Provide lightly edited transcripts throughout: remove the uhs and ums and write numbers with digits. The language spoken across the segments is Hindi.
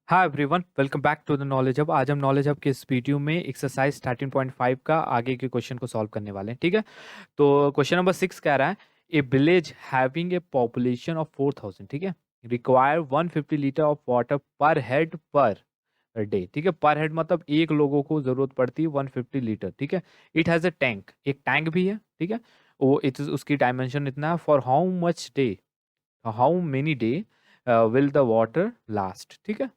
Hi everyone, welcome back to the knowledge hub. आज हम नॉलेज हब के इस वीडियो में एक्सरसाइज 13.5 का आगे के क्वेश्चन को सॉल्व करने वाले हैं। ठीक है, तो क्वेश्चन नंबर 6 कह रहा है ए village having a population of 4000, ठीक है, रिक्वायर 150 लीटर ऑफ वाटर पर हेड पर डे। ठीक है, पर हेड मतलब एक लोगों को जरूरत पड़ती है 150 लीटर। ठीक है, इट हैज अ टैंक, एक टैंक भी है। ठीक है, वो इट उसकी डायमेंशन इतना है। For how much day, how many day will the water last. ठीक है,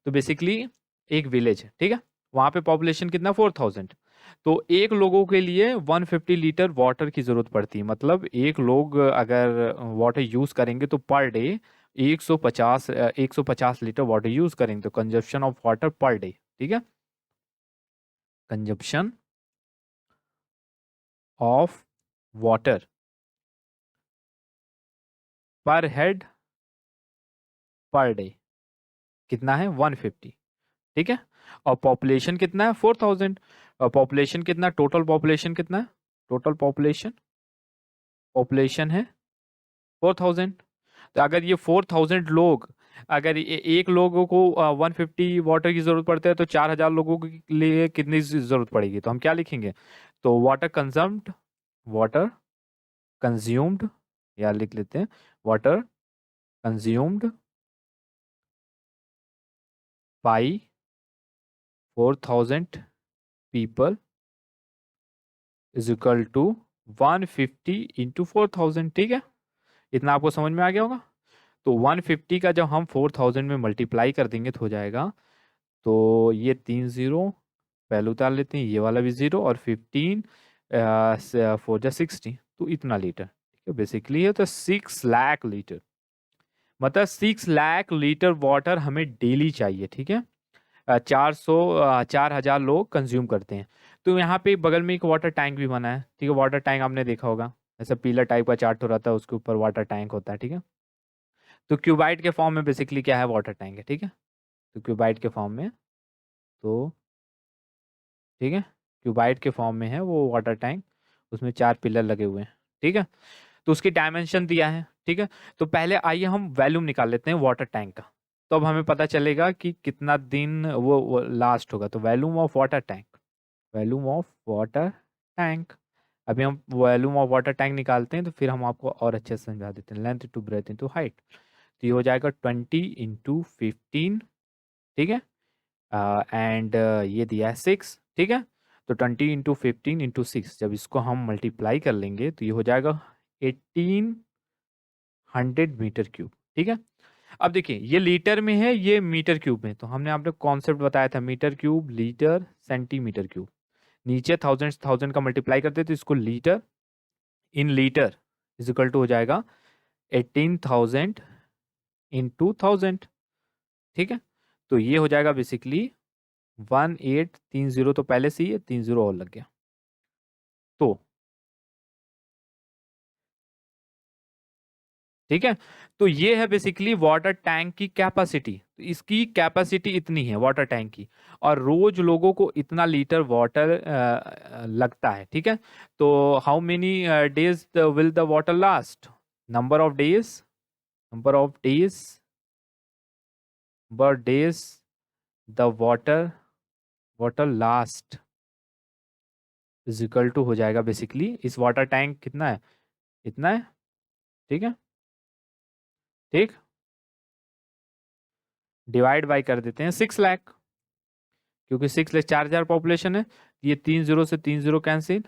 तो बेसिकली एक विलेज है। ठीक है, वहां पे पॉपुलेशन कितना 4000, तो एक लोगों के लिए 150 लीटर वाटर की जरूरत पड़ती है। मतलब एक लोग अगर वाटर यूज करेंगे तो per day 150 litre water use करेंगे, तो consumption of water per day. ठीक है, कंजप्शन ऑफ वाटर पर हेड पर डे कितना है 150। ठीक है, और पॉपुलेशन कितना है 4000। और पॉपुलेशन कितना, टोटल पॉपुलेशन कितना है, टोटल पॉपुलेशन पॉपुलेशन है 4000। तो अगर ये 4000 लोग, अगर एक लोगों को 150 वाटर की जरूरत पड़ती है, तो 4000 लोगों के लिए कितनी जरूरत पड़ेगी। तो हम क्या लिखेंगे, तो वाटर कंजम्ड, वाटर कंज्यूम्ड, या लिख लेते हैं water consumed by 4000 people is equal to 150 into 4000। ठीक है, इतना आपको समझ में आ गया होगा। तो 150 का जब हम 4000 में मल्टीप्लाई कर देंगे तो हो जाएगा, तो ये 3 0 पहले उतार लेते हैं, ये वाला भी 0 और 15 4 जा 60, तो इतना लीटर। ठीक है, बेसिकली है तो 6 लाख लीटर, मतलब 6 लाख लीटर वाटर हमें डेली चाहिए। ठीक है, 4000 लोग कंज्यूम करते हैं। तो यहाँ पे बगल में एक वाटर टैंक भी बना है। ठीक है, वाटर टैंक आपने देखा होगा, ऐसा पीला टाइप का चार्ट हो रहता है, उसके ऊपर वाटर टैंक होता है। ठीक है, तो क्यूबाइट के फॉर्म में बेसिकली क्या है, वाटर टैंक है। ठीक है, तो क्यूबाइट के फॉर्म में, तो ठीक है, क्यूबाइट के फॉर्म में है वो वाटर टैंक, उसमें 4 पिलर लगे हुए हैं। ठीक है, तो उसकी डायमेंशन दिया है। ठीक है, तो पहले आइए हम वॉल्यूम निकाल लेते हैं वाटर टैंक का, तो अब हमें पता चलेगा कि कितना दिन वो लास्ट होगा। तो volume of water tank, volume of water tank, अभी हम वॉल्यूम ऑफ वाटर टैंक निकालते हैं, तो फिर हम आपको और अच्छे से समझा देते हैं। Length to breadth into height, तो ये हो जाएगा 20 इंटू 15। ठीक है, एंड ये दिया है 6। ठीक है, तो 20 इंटू 15 इंटू 6, जब इसको हम मल्टीप्लाई कर लेंगे तो ये हो जाएगा 1800 मीटर क्यूब। ठीक है, अब देखिए ये लीटर में है, ये मीटर क्यूब में, तो हमने आपने कॉन्सेप्ट बताया था metre cube, litre, centimetre cube. नीचे थाउजेंड थाउजेंड का मल्टीप्लाई करते तो इसको litre in litre is equal to हो जाएगा 18,000 इंटू 1000। ठीक है, तो ये हो जाएगा बेसिकली 1830, तो पहले से ही 30 और लग गया। तो ठीक है, तो ये है बेसिकली वाटर टैंक की कैपेसिटी। तो इसकी कैपेसिटी इतनी है वाटर टैंक की, और रोज लोगों को इतना लीटर वाटर लगता है। ठीक है, तो how many days will the water last, number of days, number of days, number days the water water last is equal to हो जाएगा बेसिकली, इस वाटर टैंक कितना है, इतना है। ठीक है, ठीक, डिवाइड बाई कर देते हैं 6 लाख, क्योंकि 6 लाख 4000 पॉपुलेशन है। ये 30 से 30 कैंसिल।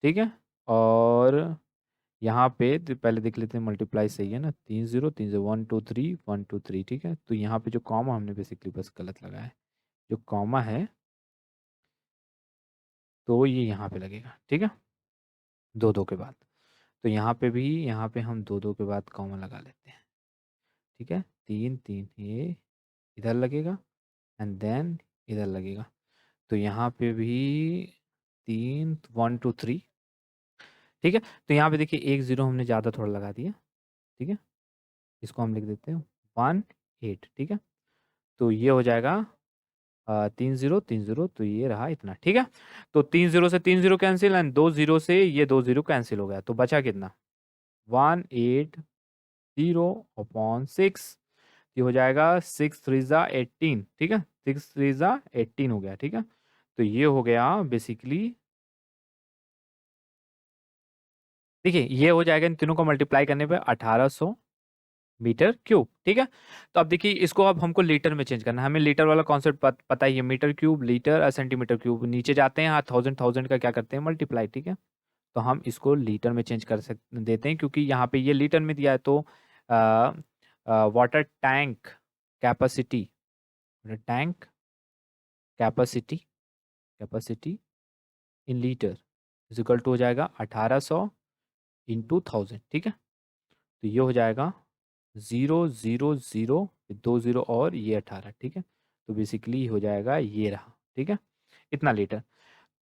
ठीक है, और यहाँ पे तो पहले देख लेते हैं मल्टीप्लाई सही है ना, 30 1 2 3 1 2 3। ठीक है, तो यहाँ पे जो कॉमा हमने बेसिकली बस गलत लगाया है, जो कॉमा है तो ये यहाँ पे लगेगा। ठीक है, दो दो के बाद, तो यहाँ पे भी, यहाँ पे हम दो दो के बाद कॉमा लगा लेते हैं। ठीक है, 3 3 ये इधर लगेगा, एंड देन इधर लगेगा, तो यहाँ पे भी 3 1 2 3। ठीक है, तो यहाँ पे देखिए 1 0 हमने ज़्यादा थोड़ा लगा दिया। ठीक है, इसको हम लिख देते हैं 18। ठीक है, तो ये हो जाएगा 3 0 3 0, तो ये रहा इतना। ठीक है, तो 3 0 से 3 0 कैंसिल, एंड 2 0 से ये 2 0 कैंसिल हो गया, तो बचा कितना 180 अपॉन 6। ये हो जाएगा 6 3 ज़ा 18, ठीक है, 6 3 ज़ा 18 हो गया, ठीक है। तो ये हो गया बेसिकली, देखिए ये हो जाएगा इन तीनों को मल्टीप्लाई करने पे 1800 मीटर क्यूब, ठीक है। तो अब देखिए इसको अब हमको लीटर में चेंज करना है, हमें लीटर वाला कॉन्सेप्ट पता ही है, metre cube litre centimetre cube, नीचे जाते हैं, हाँ, थाउजेंड का क्या करते हैं, मल्टीप्लाई, ठीक है। तो हम इसको लीटर में चेंज कर सकते देते हैं, क्योंकि यहाँ पे ये लीटर में दिया है, तो water tank capacity, tank capacity, capacity in litre is equal to हो जाएगा 1800 इंटू 1000, ठीक है। तो ये हो जाएगा 000 2 0 और ये 18, ठीक है। तो बेसिकली हो जाएगा ये रहा, ठीक है, इतना लीटर।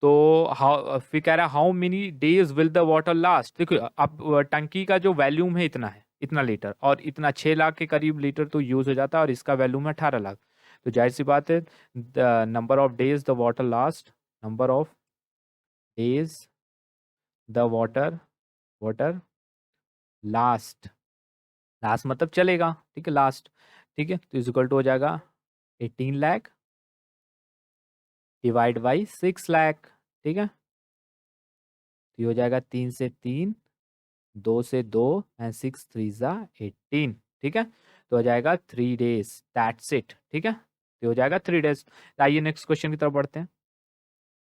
तो हाउ फिर कह रहा है how many days will the water last. देखो अब टंकी का जो वैल्यूम है इतना है, इतना लीटर, और इतना 6 लाख के करीब लीटर तो यूज हो जाता है, और इसका वैल्यूम है 18 लाख। तो जाहिर सी बात है the number of days the water last, number of days the water water last, last मतलब चलेगा, ठीक है, लास्ट, ठीक है। तो इक्वल टू हो जाएगा 18 लाख डिवाइड बाई 6 लाख, ठीक है। तो ये हो जाएगा 3 से 3, 2 से 2 एंड 6 3 ज़ा 18, ठीक है। तो हो जाएगा 3 डेज, दैट्स इट, ठीक है। तो हो जाएगा 3 डेज। तो आइए नेक्स्ट क्वेश्चन की तरफ बढ़ते हैं।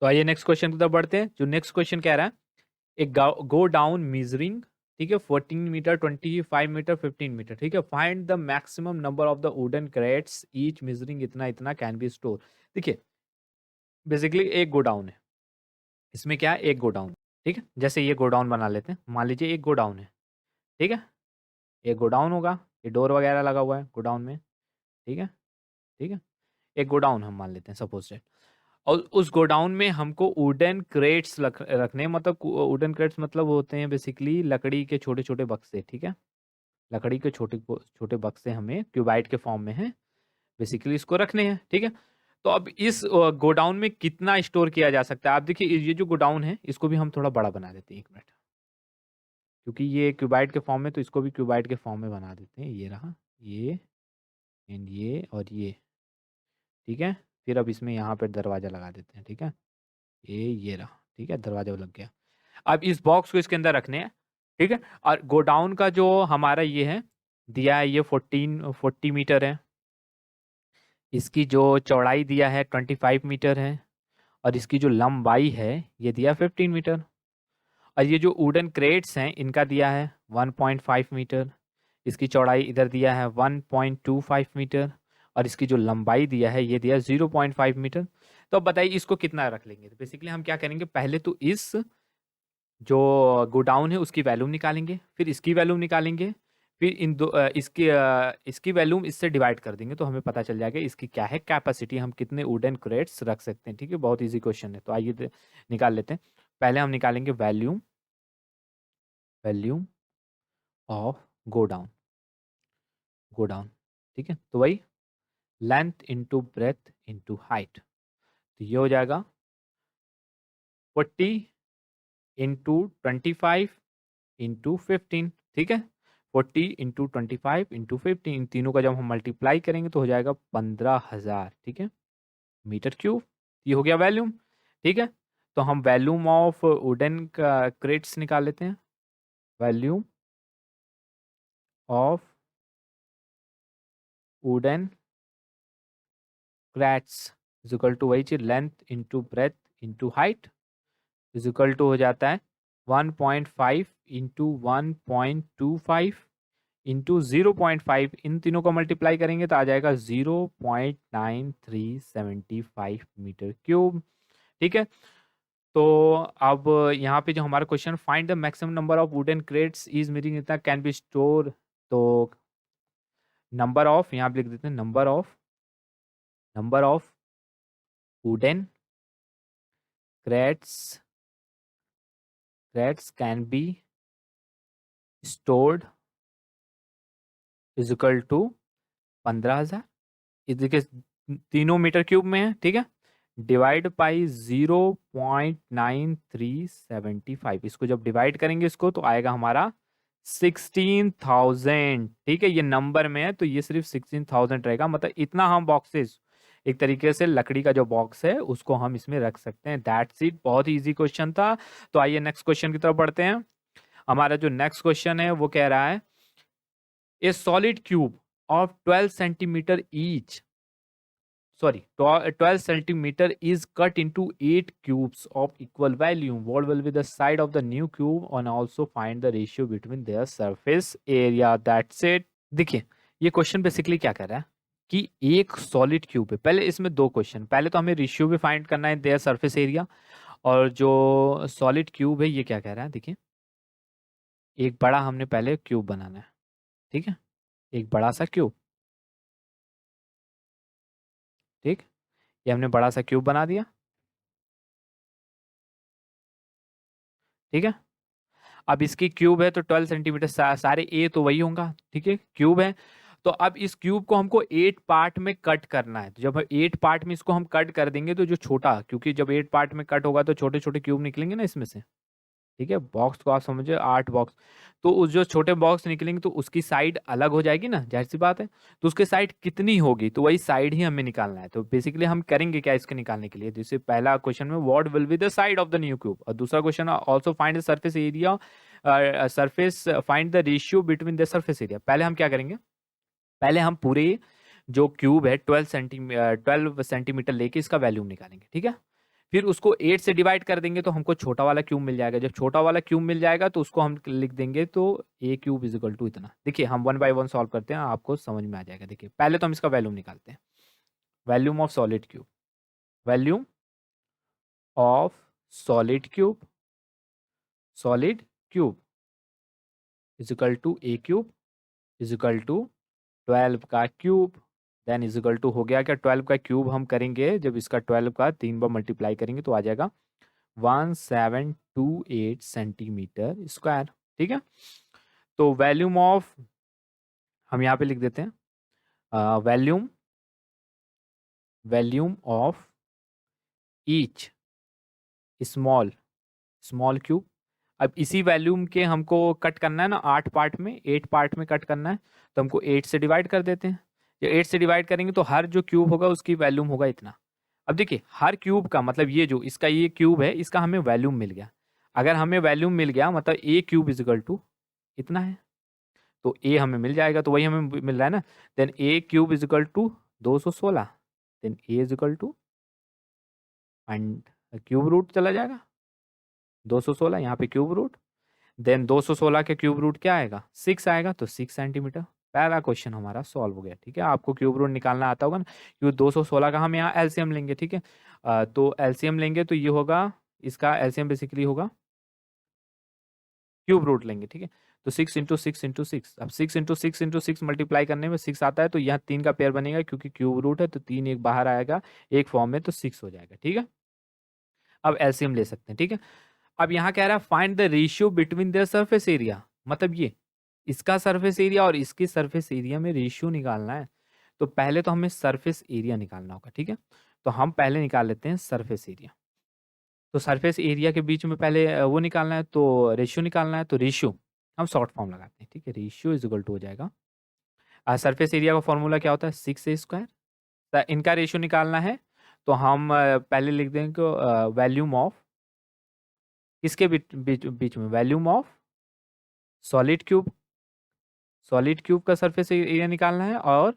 तो आइए नेक्स्ट क्वेश्चन की तरफ बढ़ते हैं। जो नेक्स्ट क्वेश्चन कह रहा है, एक गो डाउन मीजरिंग, ठीक है, 14 मीटर, 25 मीटर, 15 मीटर, ठीक है, find the maximum number of the wooden crates each measuring इतना इतना कैन बी स्टोर। देखिए बेसिकली एक गोडाउन है, इसमें क्या है, एक गोडाउन, ठीक है। जैसे ये गोडाउन बना लेते हैं, मान लीजिए एक गोडाउन है, ठीक है, एक गोडाउन होगा, ये डोर वगैरह लगा हुआ है गोडाउन में, ठीक है, ठीक है, एक गोडाउन हम मान लेते हैं सपोज दैट। और उस गोडाउन में हमको वुडन क्रेट्स रखने, मतलब वुडन क्रेट्स मतलब होते हैं बेसिकली लकड़ी के छोटे छोटे बक्से, ठीक है, लकड़ी के छोटे छोटे बक्से हमें क्यूबाइट के फॉर्म में है, बेसिकली इसको रखने हैं, ठीक है। तो अब इस गोडाउन में कितना स्टोर किया जा सकता है, आप देखिए ये जो गोडाउन है इसको भी हम थोड़ा बड़ा बना देते हैं, 1 मिनट, क्योंकि ये क्यूबाइट के फॉर्म में, तो इसको भी क्यूबाइट के फॉर्म में बना देते हैं। ये रहा, ये एंड ये और ये, ठीक है। फिर अब इसमें यहाँ पे दरवाज़ा लगा देते हैं, ठीक है, ये रहा, ठीक है, दरवाजा लग गया। अब इस बॉक्स को इसके अंदर रखने हैं, ठीक है। और गोडाउन का जो हमारा ये है दिया है, ये 40 मीटर है, इसकी जो चौड़ाई दिया है 25 मीटर है, और इसकी जो लंबाई है ये दिया 15 मीटर, और ये जो वुडन क्रेट्स हैं इनका दिया है 1.5 मीटर, इसकी चौड़ाई इधर दिया है 1.25 मीटर, और इसकी जो लंबाई दिया है ये दिया 0.5 मीटर। तो अब बताइए इसको कितना रख लेंगे। तो बेसिकली हम क्या करेंगे, पहले तो इस जो गोडाउन है उसकी वैल्यूम निकालेंगे, फिर इसकी वैल्यूम निकालेंगे, फिर इन दो इसकी वैल्यूम इससे डिवाइड कर देंगे, तो हमें पता चल जाएगा इसकी क्या है कैपेसिटी, हम कितने वुडन क्रेट्स रख सकते हैं, ठीक है। बहुत इजी क्वेश्चन है, तो आइए निकाल लेते हैं। पहले हम निकालेंगे volume, volume of godown, godown, ठीक है। तो वही length into breadth into height, तो ये हो जाएगा 40 इंटू 25 इंटू 15, ठीक है, 40 इंटू 25 इंटू 15, इन तीनों का जब हम मल्टीप्लाई करेंगे तो हो जाएगा 15,000, ठीक है, मीटर क्यूब। ये हो गया वैल्यूम, ठीक है। तो हम वैल्यूम ऑफ वुडन क्रेट्स निकाल लेते हैं, volume of wooden crates is equal to वही चीज, length into breadth into height is equal to हो जाता है 1.5 इंटू 1.25 इंटू 0.5, इन तीनों को मल्टीप्लाई करेंगे तो आ जाएगा 0.9375 मीटर क्यूब, ठीक है। तो अब यहाँ पे जो हमारा question, find the maximum number of wooden crates is meeting इतना कैन बी स्टोर, तो नंबर ऑफ यहाँ पे लिख देते हैं, number of wooden crates can be stored is equal to 15,000, देखिए तीनों मीटर क्यूब में है, ठीक है, डिवाइड बाई 0.9375, इसको जब डिवाइड करेंगे इसको तो आएगा हमारा 16,000, ठीक है, ये नंबर में है तो ये सिर्फ 16,000 रहेगा, मतलब इतना हम बॉक्सेस, एक तरीके से लकड़ी का जो बॉक्स है उसको हम इसमें रख सकते हैं। दैट्स इट, बहुत ही इजी क्वेश्चन था। तो आइए नेक्स्ट क्वेश्चन की तरफ बढ़ते हैं। हमारा जो नेक्स्ट क्वेश्चन है वो कह रहा है ए solid cube of 12 centimetre each, sorry, 12 centimeter is cut into 8 cubes of equal volume. What will be the side of the new cube, and also find the ratio between their surface area. That's it. देखिए, ये क्वेश्चन बेसिकली क्या कर रहा है कि एक सॉलिड क्यूब है। पहले इसमें दो क्वेश्चन, पहले तो हमें रेशियो भी फाइंड करना है देयर सरफेस एरिया, और जो सॉलिड क्यूब है ये क्या कह रहा है, देखिए एक बड़ा हमने पहले क्यूब बनाना है, ठीक है, एक बड़ा सा क्यूब, ठीक, ये हमने बड़ा सा क्यूब बना दिया, ठीक है। अब इसकी क्यूब है तो 12 सेंटीमीटर, सारे ए तो वही होगा, ठीक है, क्यूब है। तो अब इस क्यूब को हमको 8 पार्ट में कट करना है। तो जब 8 पार्ट में इसको हम कट कर देंगे तो जो छोटा, क्योंकि जब 8 पार्ट में कट होगा तो छोटे छोटे क्यूब निकलेंगे ना इसमें से, ठीक है, बॉक्स को आप समझे 8 बॉक्स, तो उस जो छोटे बॉक्स निकलेंगे तो उसकी साइड अलग हो जाएगी ना, जाहिर सी बात है। तो उसके साइड कितनी होगी, तो वही साइड ही हमें निकालना है। तो बेसिकली हम करेंगे क्या इसके निकालने के लिए, जैसे पहला क्वेश्चन में what will be the side of the new cube, और दूसरा question also find the surface area, surface find the ratio between the surface area. पहले हम क्या करेंगे, पहले हम पूरे जो क्यूब है 12 सेंटीमीटर लेके इसका वैल्यूम निकालेंगे, ठीक है। फिर उसको 8 से डिवाइड कर देंगे तो हमको छोटा वाला क्यूब मिल जाएगा। जब छोटा वाला क्यूब मिल जाएगा तो उसको हम लिख देंगे, तो ए क्यूब इज इक्वल टू इतना। देखिए हम वन बाय वन सॉल्व करते हैं, आपको समझ में आ जाएगा। देखिए पहले तो हम इसका वैल्यूम निकालते हैं, volume of solid cube, volume of solid cube, solid cube is equal to a cube is equal to 12 का cube, then is equal to हो गया क्या, 12 का क्यूब हम करेंगे जब इसका 12 का 3 बार मल्टीप्लाई करेंगे तो आ जाएगा 1728 सेंटीमीटर स्क्वायर, ठीक है। तो वैल्यूम ऑफ, हम यहाँ पे लिख देते हैं volume, volume of each small, small cube. अब इसी वैल्यूम के हमको कट करना है ना 8 पार्ट में, 8 पार्ट में कट करना है, तो हमको 8 से डिवाइड कर देते हैं। जब 8 से डिवाइड करेंगे तो हर जो क्यूब होगा उसकी वैल्यूम होगा इतना। अब देखिए हर क्यूब का मतलब ये जो इसका ये क्यूब है इसका हमें वैल्यूम मिल गया। अगर हमें वैल्यूम मिल गया मतलब ए क्यूब इज इक्वल टू इतना है, तो ए हमें मिल जाएगा, तो वही हमें मिल रहा है ना। Then a cube is equal to 216, then a is equal to, and cube root चला जाएगा 216, यहाँ पे क्यूब रूट, देन 216 के क्यूब रूट क्या आएगा 6 आएगा, तो 6 सेंटीमीटर। पहला क्वेश्चन हमारा सॉल्व हो गया, ठीक है। आपको क्यूब रूट निकालना आता होगा ना, क्योंकि 216 का हम यहाँ एलसीएम लेंगे, ठीक है। तो एलसीएम लेंगे तो ये होगा, इसका एलसीएम बेसिकली होगा, क्यूब रूट लेंगे, ठीक है। तो 6 इंटू 6 इंटू 6, अब 6 इंटू 6 इंटू 6 मल्टीप्लाई करने में 6 आता है, तो यहाँ 3 का पेयर बनेगा क्योंकि क्यूब रूट है, तो 3 एक बाहर आएगा एक फॉर्म में, तो 6 हो जाएगा, ठीक है। अब एलसीएम ले सकते हैं, ठीक है। अब यहाँ कह रहा है find the ratio between their surface area, मतलब ये इसका सरफेस एरिया और इसकी सरफेस एरिया में रेशियो निकालना है। तो पहले तो हमें सरफेस एरिया निकालना होगा, ठीक है। तो हम पहले निकाल लेते हैं सरफेस एरिया। तो सरफेस एरिया के बीच में पहले वो निकालना है, तो रेशियो निकालना है, तो रेशियो हम शॉर्ट फॉर्म लगाते हैं, ठीक है। रेशियो इज इक्वल टू हो जाएगा, सरफेस एरिया का फॉर्मूला क्या होता है 6a²। इनका रेशियो निकालना है तो हम पहले लिख देंगे वैल्यूम ऑफ, किसके बीच में, volume of solid cube, solid cube का सरफेस एरिया निकालना है, और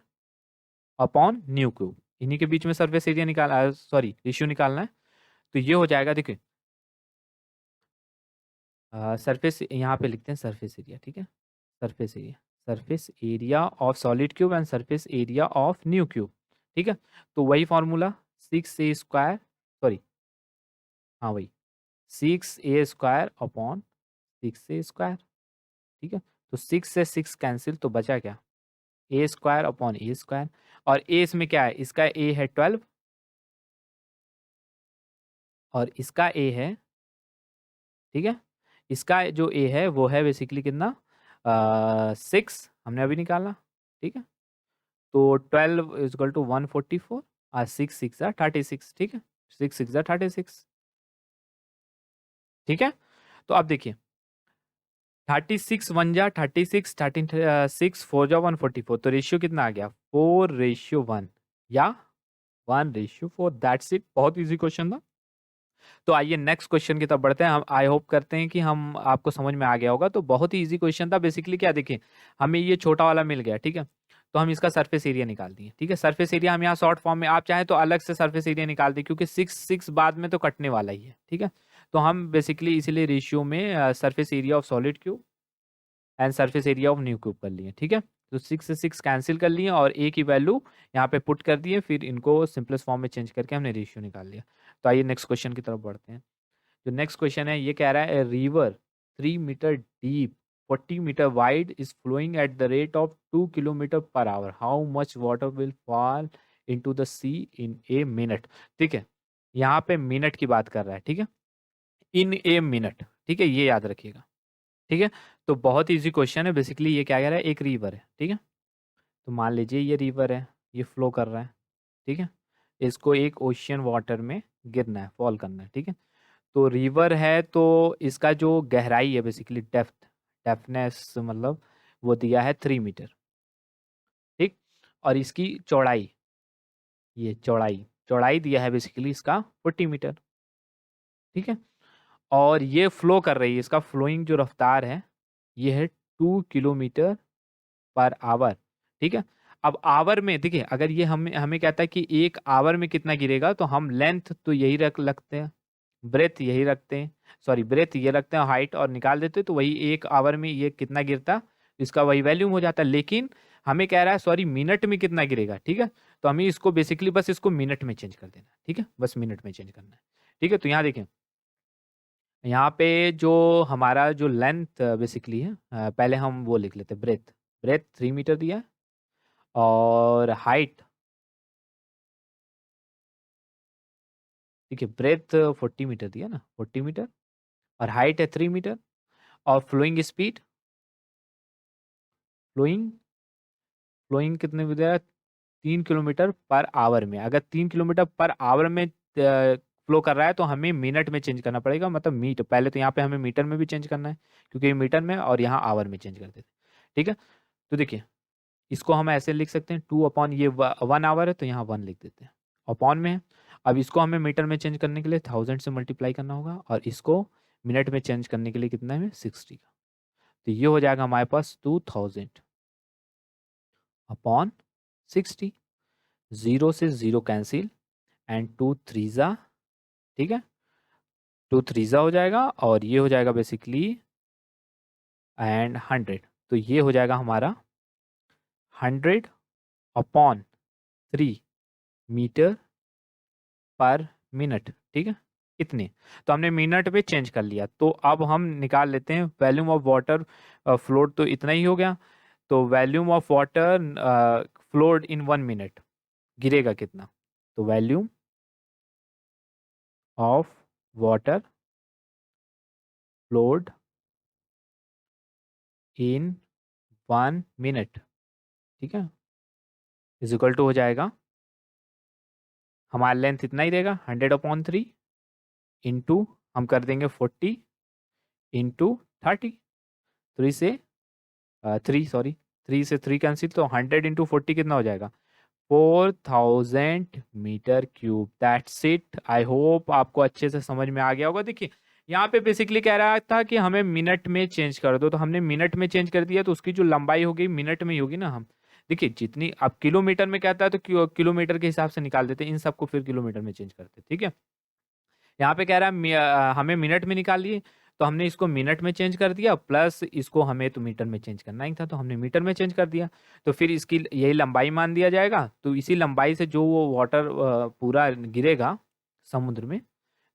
अपॉन न्यू क्यूब, इन्हीं के बीच में सरफेस एरिया निकाल, सॉरी रेशियो निकालना है। तो ये हो जाएगा, देखिए सरफेस यहाँ पे लिखते हैं सरफेस एरिया, ठीक है, surface area, surface area of solid cube and surface area of new cube, ठीक है। तो वही फॉर्मूला 6a², सॉरी हाँ वही 6a² अपॉन 6a², ठीक है। तो 6 से 6 कैंसिल, तो बचा क्या a² अपॉन a², और a इसमें क्या है, इसका a है 12 और इसका a है, ठीक है, इसका जो a है वो है बेसिकली कितना 6 हमने अभी निकाला, ठीक है। तो 12 इज इक्वल टू 144 और 6 6 36, ठीक है, 6 6 36, ठीक है। तो अब देखिए 36 1 जा 36, 36 4 जा 144, तो रेशियो कितना आ गया 4:1 या 1:4। दैट्स इट, बहुत इजी क्वेश्चन था। तो आइए नेक्स्ट क्वेश्चन की तरफ बढ़ते हैं। हम आई होप करते हैं कि हम आपको समझ में आ गया होगा। तो बहुत ही इजी क्वेश्चन था। बेसिकली क्या, देखिए हमें ये छोटा वाला मिल गया, ठीक है, तो हम इसका सरफेस एरिया निकाल दिए, ठीक है। सरफेस एरिया हम यहाँ शॉर्ट फॉर्म में, आप चाहें तो अलग से सरफेस एरिया निकाल दें, क्योंकि 6 बाद में तो कटने वाला ही है, ठीक है। तो हम बेसिकली इसीलिए रेशियो में surface area of solid cube and surface area of new cube कर लिए, ठीक है। तो 6 से 6 कैंसिल कर लिए और ए की वैल्यू यहाँ पे पुट कर दिए, फिर इनको सिंपलेस्ट फॉर्म में चेंज करके हमने रेशियो निकाल लिया। तो आइए नेक्स्ट क्वेश्चन की तरफ बढ़ते हैं। जो नेक्स्ट क्वेश्चन है ये कह रहा है, river 3 metre deep 40 metre wide is flowing at the rate of 2 kilometre per hour, how much water will fall into the sea in a minute. ठीक है, यहाँ पे मिनट की बात कर रहा है, ठीक है, इन ए मिनट, ठीक है, ये याद रखिएगा, ठीक है। तो बहुत इजी क्वेश्चन है। बेसिकली ये क्या कह रहा है, एक रिवर है, ठीक है, तो मान लीजिए ये रिवर है, ये फ्लो कर रहा है, ठीक है, इसको एक ओशियन वाटर में गिरना है, फॉल करना है, ठीक है। तो रिवर है तो इसका जो गहराई है, बेसिकली डेप्थनेस मतलब वो दिया है 3 मीटर, ठीक, और इसकी चौड़ाई, ये चौड़ाई दिया है बेसिकली इसका 40 मीटर, ठीक है। और ये फ्लो कर रही है, इसका फ्लोइंग जो रफ्तार है ये है 2 किलोमीटर पर आवर, ठीक है। अब आवर में देखिए, अगर ये हमें हमें कहता है कि एक आवर में कितना गिरेगा, तो हम लेंथ तो यही रख लगते हैं, ब्रेथ यही रखते हैं, सॉरी ब्रेथ ये रखते हैं, हाइट और निकाल देते हैं, तो वही एक आवर में ये कितना गिरता, इसका वही वैल्यूम हो जाता है। लेकिन हमें कह रहा है सॉरी मिनट में कितना गिरेगा, ठीक है, तो हमें इसको बेसिकली बस इसको मिनट में चेंज कर देना है, ठीक है, बस मिनट में चेंज करना है, ठीक है। तो यहाँ देखें, यहाँ पे जो हमारा जो लेंथ बेसिकली है, पहले हम वो लिख लेते हैं, ब्रेथ, ब्रेथ 3 मीटर दिया है, और हाइट, ठीक है, ब्रेथ 40 मीटर दिया ना, 40 मीटर, और हाइट है 3 मीटर, और फ्लोइंग स्पीड, फ्लोइंग फ्लोइंग कितने में दे रहा है, 3 किलोमीटर पर आवर में। अगर 3 किलोमीटर पर आवर में फ्लो कर रहा है तो हमें मिनट में चेंज करना पड़ेगा, मतलब मीट, पहले तो यहाँ पे हमें मीटर में भी चेंज करना है, क्योंकि ये मीटर में, और यहाँ आवर में चेंज कर देते, ठीक है। तो देखिए इसको हम ऐसे लिख सकते हैं, 2 अपॉन ये 1 आवर है तो यहाँ 1 लिख देते हैं, अपॉन में है। अब इसको हमें मीटर में चेंज करने के लिए 1000 से मल्टीप्लाई करना होगा, और इसको मिनट में चेंज करने के लिए कितना है, 60 का। तो ये हो जाएगा हमारे पास 2000 अपॉन 60, 0 से 0 कैंसिल, एंड 2 3 ठीक है, 2 3 हो जाएगा, और ये हो जाएगा बेसिकली एंड 100, तो ये हो जाएगा हमारा 100 अपॉन 3 मीटर पर मिनट, ठीक है, इतने। तो हमने मिनट में चेंज कर लिया। तो अब हम निकाल लेते हैं वॉल्यूम ऑफ वाटर फ्लोड, तो इतना ही हो गया। तो volume of water flowed in 1 minute गिरेगा कितना, तो volume of water flowed in 1 minute, ठीक है, इज इक्वल टू हो जाएगा, हमारा लेंथ इतना ही रहेगा 100/3 इंटू हम कर देंगे 40 इंटू 30, 3 से 3 कैंसिल, तो 100 इंटू 40 कितना हो जाएगा, 4000 metre cube. That's it. I hope आपको अच्छे से समझ में आ गया होगा। देखिए यहाँ पे बेसिकली कह रहा था कि हमें मिनट में चेंज कर दो, तो हमने मिनट में चेंज कर दिया, तो उसकी जो लंबाई होगी मिनट में ही होगी ना। हम देखिए जितनी, अब किलोमीटर में कहता है तो किलोमीटर के हिसाब से निकाल देते, इन सबको फिर किलोमीटर में चेंज करते, ठीक है। यहाँ पे कह रहा है हमें मिनट में निकाल लिए, तो हमने इसको मिनट में चेंज कर दिया, प्लस इसको हमें तो मीटर में चेंज करना ही था, तो हमने मीटर में चेंज कर दिया। तो फिर इसकी यही लंबाई मान दिया जाएगा, तो इसी लंबाई से जो वो वाटर पूरा गिरेगा समुद्र में,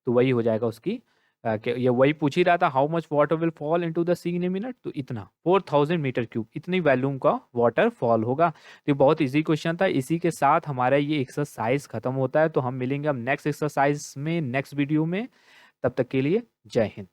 तो वही हो जाएगा उसकी ये वही पूछ ही रहा था, how much water will fall into the sea in a minute, तो इतना 4000 मीटर क्यूब, इतनी वॉल्यूम का वाटर फॉल होगा। तो बहुत इजी क्वेश्चन था। इसी के साथ हमारा ये एक्सरसाइज खत्म होता है। तो हम मिलेंगे अब नेक्स्ट एक्सरसाइज में, नेक्स्ट वीडियो में। तब तक के लिए जय हिंद।